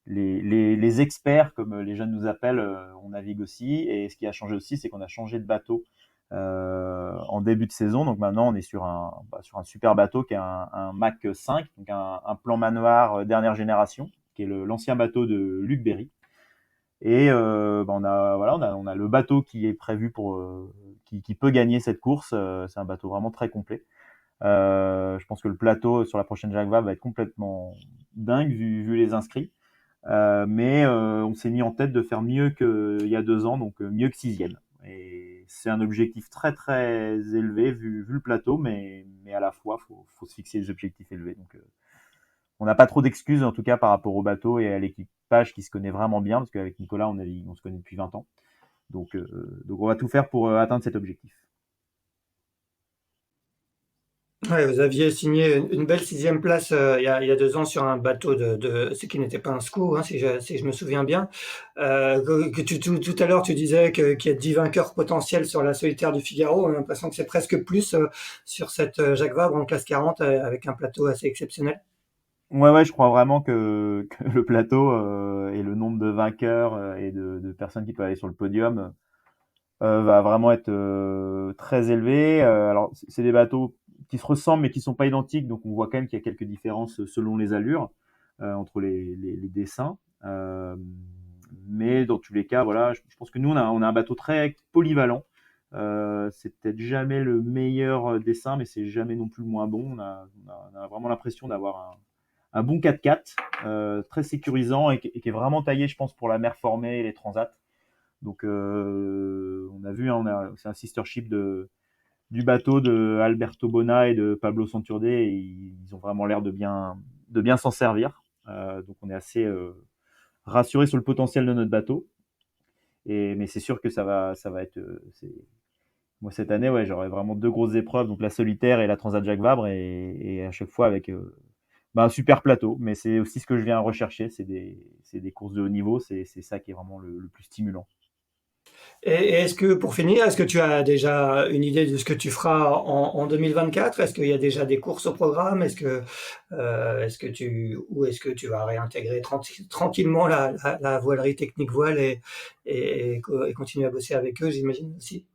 les experts, comme les jeunes nous appellent, on navigue aussi. Et ce qui a changé aussi, c'est qu'on a changé de bateau en début de saison. Donc maintenant, on est sur un super bateau qui est un Mac 5, donc un plan manoir dernière génération, qui est l'ancien bateau de Luc Berry. Et on a le bateau qui est prévu qui peut gagner cette course. C'est un bateau vraiment très complet. Je pense que le plateau sur la prochaine Jacques Vabre va être complètement dingue vu les inscrits. Mais on s'est mis en tête de faire mieux qu'il y a 2 ans, donc mieux que 6e. Et c'est un objectif très très élevé vu le plateau, mais à la fois, faut se fixer des objectifs élevés. Donc on n'a pas trop d'excuses, en tout cas par rapport au bateau et à l'équipage qui se connaît vraiment bien, parce qu'avec Nicolas, on se connaît depuis 20 ans. Donc on va tout faire pour atteindre cet objectif. Ouais, vous aviez signé une belle 6e place il y a 2 ans sur un bateau ce qui n'était pas un SCO, hein, si je me souviens bien. Tout à l'heure, tu disais qu'il y a 10 vainqueurs potentiels sur la solitaire du Figaro. On a l'impression que c'est presque plus sur cette Jacques Vabre en classe 40 avec un plateau assez exceptionnel. Ouais, ouais, je crois vraiment que le plateau et le nombre de vainqueurs et de personnes qui peuvent aller sur le podium va vraiment être très élevé. Alors, c'est des bateaux qui se ressemblent mais qui sont pas identiques, donc on voit quand même qu'il y a quelques différences selon les allures entre les dessins. Mais dans tous les cas, voilà, je pense que nous, on a un bateau très polyvalent. C'est peut-être jamais le meilleur dessin, mais c'est jamais non plus le moins bon. On a vraiment l'impression d'avoir un bon 4x4, très sécurisant et qui est vraiment taillé, je pense, pour la mer formée et les transats. Donc, on a vu, hein, c'est un sister ship du bateau de Alberto Bona et de Pablo Santurde. Et ils ont vraiment l'air de bien s'en servir. Donc, on est assez rassuré sur le potentiel de notre bateau. Mais c'est sûr que ça va être. Moi, cette année, ouais, j'aurai vraiment 2 grosses épreuves, donc la solitaire et la Transat Jacques Vabre, et à chaque fois avec un super plateau. Mais c'est aussi ce que je viens rechercher, c'est des courses de haut niveau, c'est ça qui est vraiment le plus stimulant. Et est-ce que, pour finir, est-ce que tu as déjà une idée de ce que tu feras en 2024? Est-ce qu'il y a déjà des courses au programme? Ou est-ce que tu vas réintégrer tranquillement la voilerie technique voile et continuer à bosser avec eux, j'imagine aussi?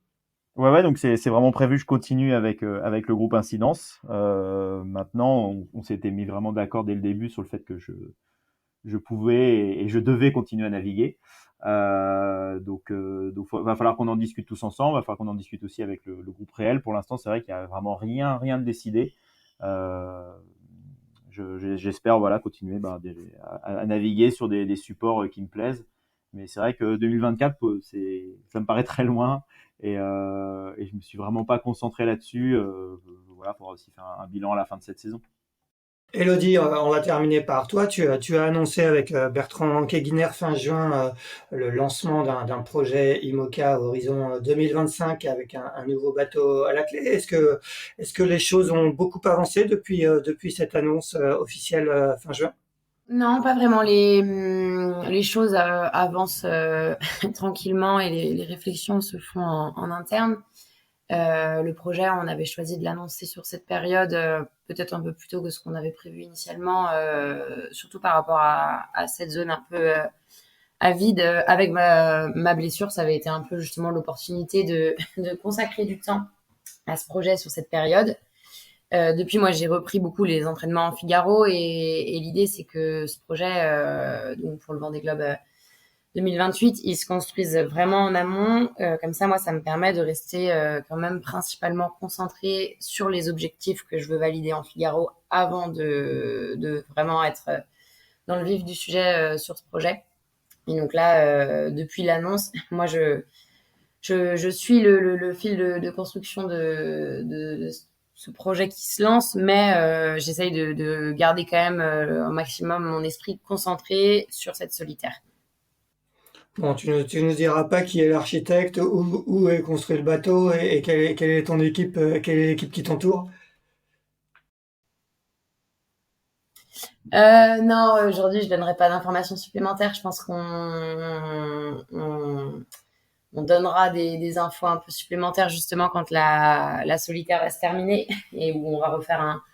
Ouais, ouais, donc c'est vraiment prévu. Je continue avec le groupe Incidence. Maintenant, on s'était mis vraiment d'accord dès le début sur le fait que je pouvais et je devais continuer à naviguer. Donc va falloir qu'on en discute tous ensemble. Va falloir qu'on en discute aussi avec le groupe réel. Pour l'instant, c'est vrai qu'il y a vraiment rien de décidé. j'espère voilà continuer à naviguer sur des supports qui me plaisent. Mais c'est vrai que 2024, ça me paraît très loin et je me suis vraiment pas concentré là-dessus. Voilà, pour aussi faire un bilan à la fin de cette saison. Elodie, on va terminer par toi. Tu as annoncé avec Bertrand Keguiner fin juin le lancement d'un projet IMOCA Horizon 2025 avec un nouveau bateau à la clé. Est-ce que les choses ont beaucoup avancé depuis cette annonce officielle fin juin? Non, pas vraiment. Les choses avancent tranquillement et les réflexions se font en interne. Le projet, on avait choisi de l'annoncer sur cette période, peut-être un peu plus tôt que ce qu'on avait prévu initialement, surtout par rapport à cette zone un peu avide. Avec ma blessure, ça avait été un peu justement l'opportunité de consacrer du temps à ce projet sur cette période. Depuis, moi, j'ai repris beaucoup les entraînements en Figaro et l'idée, c'est que ce projet, donc pour le Vendée Globe 2028, il se construise vraiment en amont. Comme ça, moi, ça me permet de rester quand même principalement concentrée sur les objectifs que je veux valider en Figaro avant de vraiment être dans le vif du sujet sur ce projet. Et donc là, depuis l'annonce, moi, je suis le fil de construction de ce projet qui se lance, mais j'essaye de garder quand même un maximum mon esprit concentré sur cette solitaire. Bon, tu nous diras pas qui est l'architecte, où est construit le bateau et quelle est ton équipe, quelle est l'équipe qui t'entoure? Non, aujourd'hui, je donnerai pas d'informations supplémentaires. Je pense qu'on donnera des infos un peu supplémentaires justement quand la solitaire va se terminer et où on va refaire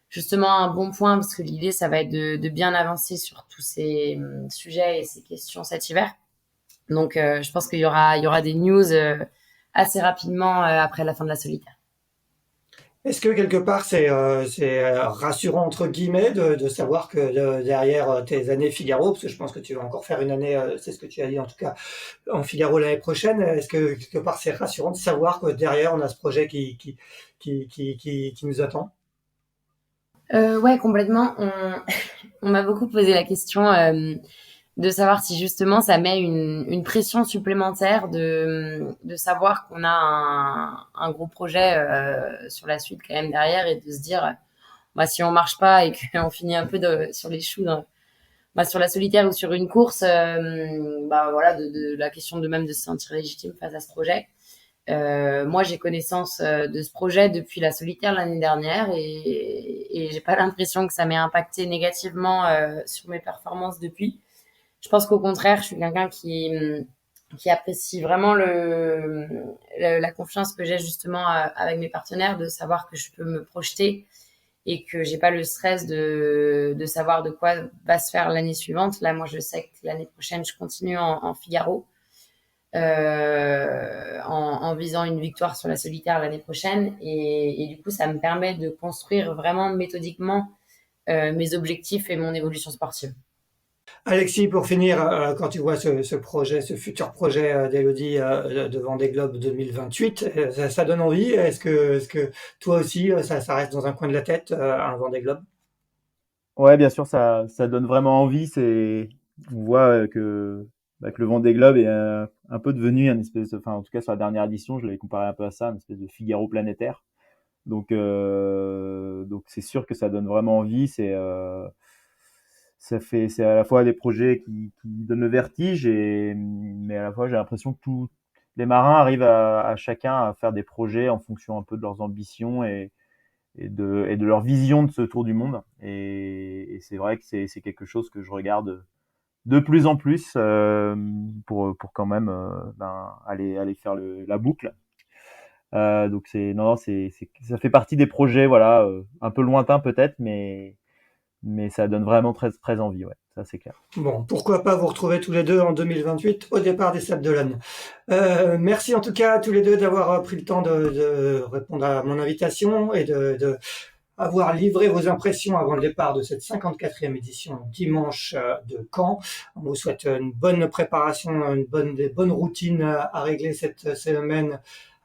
justement un bon point parce que l'idée, ça va être de bien avancer sur tous ces sujets et ces questions cet hiver. Donc, je pense qu'il y aura des news assez rapidement après la fin de la solitaire. Est-ce que quelque part c'est rassurant entre guillemets de savoir que derrière tes années Figaro, parce que je pense que tu vas encore faire une année, c'est ce que tu as dit en tout cas, en Figaro l'année prochaine, est-ce que quelque part c'est rassurant de savoir que derrière on a ce projet qui nous attend? Ouais, complètement. On m'a beaucoup posé la question de savoir si justement ça met une pression supplémentaire de savoir qu'on a un gros projet sur la suite quand même derrière et de se dire, bah, si on marche pas et qu'on finit un peu sur les choux, bah, sur la solitaire ou sur une course, bah voilà, de la question de même de se sentir légitime face à ce projet. Moi, j'ai connaissance de ce projet depuis la solitaire l'année dernière et j'ai pas l'impression que ça m'ait impacté négativement sur mes performances depuis. Je pense qu'au contraire, je suis quelqu'un qui apprécie vraiment la confiance que j'ai justement avec mes partenaires, de savoir que je peux me projeter et que j'ai pas le stress de savoir de quoi va se faire l'année suivante. Là, moi, je sais que l'année prochaine, je continue en Figaro en visant une victoire sur la solitaire l'année prochaine. Et du coup, ça me permet de construire vraiment méthodiquement mes objectifs et mon évolution sportive. Alexis, pour finir, quand tu vois ce projet, ce futur projet d'Elodie de Vendée Globe 2028, ça donne envie? Est-ce que toi aussi, ça reste dans un coin de la tête, un Vendée Globe? Ouais, bien sûr, ça donne vraiment envie. On voit que le Vendée Globe est un peu devenu un espèce, enfin, en tout cas sur la dernière édition, je l'avais comparé un peu à ça, une espèce de Figaro planétaire. Donc c'est sûr que ça donne vraiment envie. C'est à la fois des projets qui donnent le vertige mais à la fois j'ai l'impression que tous les marins arrivent à chacun à faire des projets en fonction un peu de leurs ambitions et de leur vision de ce tour du monde. Et c'est vrai que c'est quelque chose que je regarde de plus en plus pour quand même aller faire la boucle. Donc non, ça fait partie des projets, voilà, un peu lointains peut-être, mais ça donne vraiment très, très envie, ouais, ça c'est clair. Bon, pourquoi pas vous retrouver tous les deux en 2028 au départ des Sables d'Olonne. Merci en tout cas à tous les deux d'avoir pris le temps de répondre à mon invitation et de avoir livré vos impressions avant le départ de cette 54e édition dimanche de Caen. On vous souhaite une bonne préparation, des bonnes routines à régler cette semaine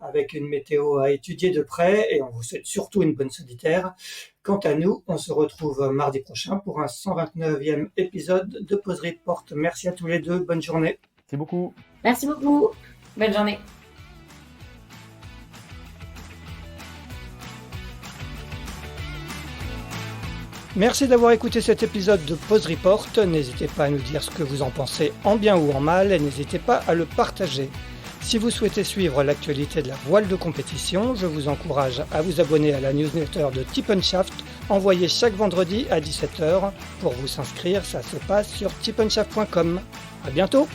avec une météo à étudier de près et on vous souhaite surtout une bonne solitaire. Quant à nous, on se retrouve mardi prochain pour un 129e épisode de Pause Report. Merci à tous les deux, bonne journée. Merci beaucoup. Merci beaucoup. Bonne journée. Merci d'avoir écouté cet épisode de Pause Report. N'hésitez pas à nous dire ce que vous en pensez en bien ou en mal et n'hésitez pas à le partager. Si vous souhaitez suivre l'actualité de la voile de compétition, je vous encourage à vous abonner à la newsletter de Tip & Shaft, envoyée chaque vendredi à 17h. Pour vous inscrire, ça se passe sur tipandshaft.com. À bientôt!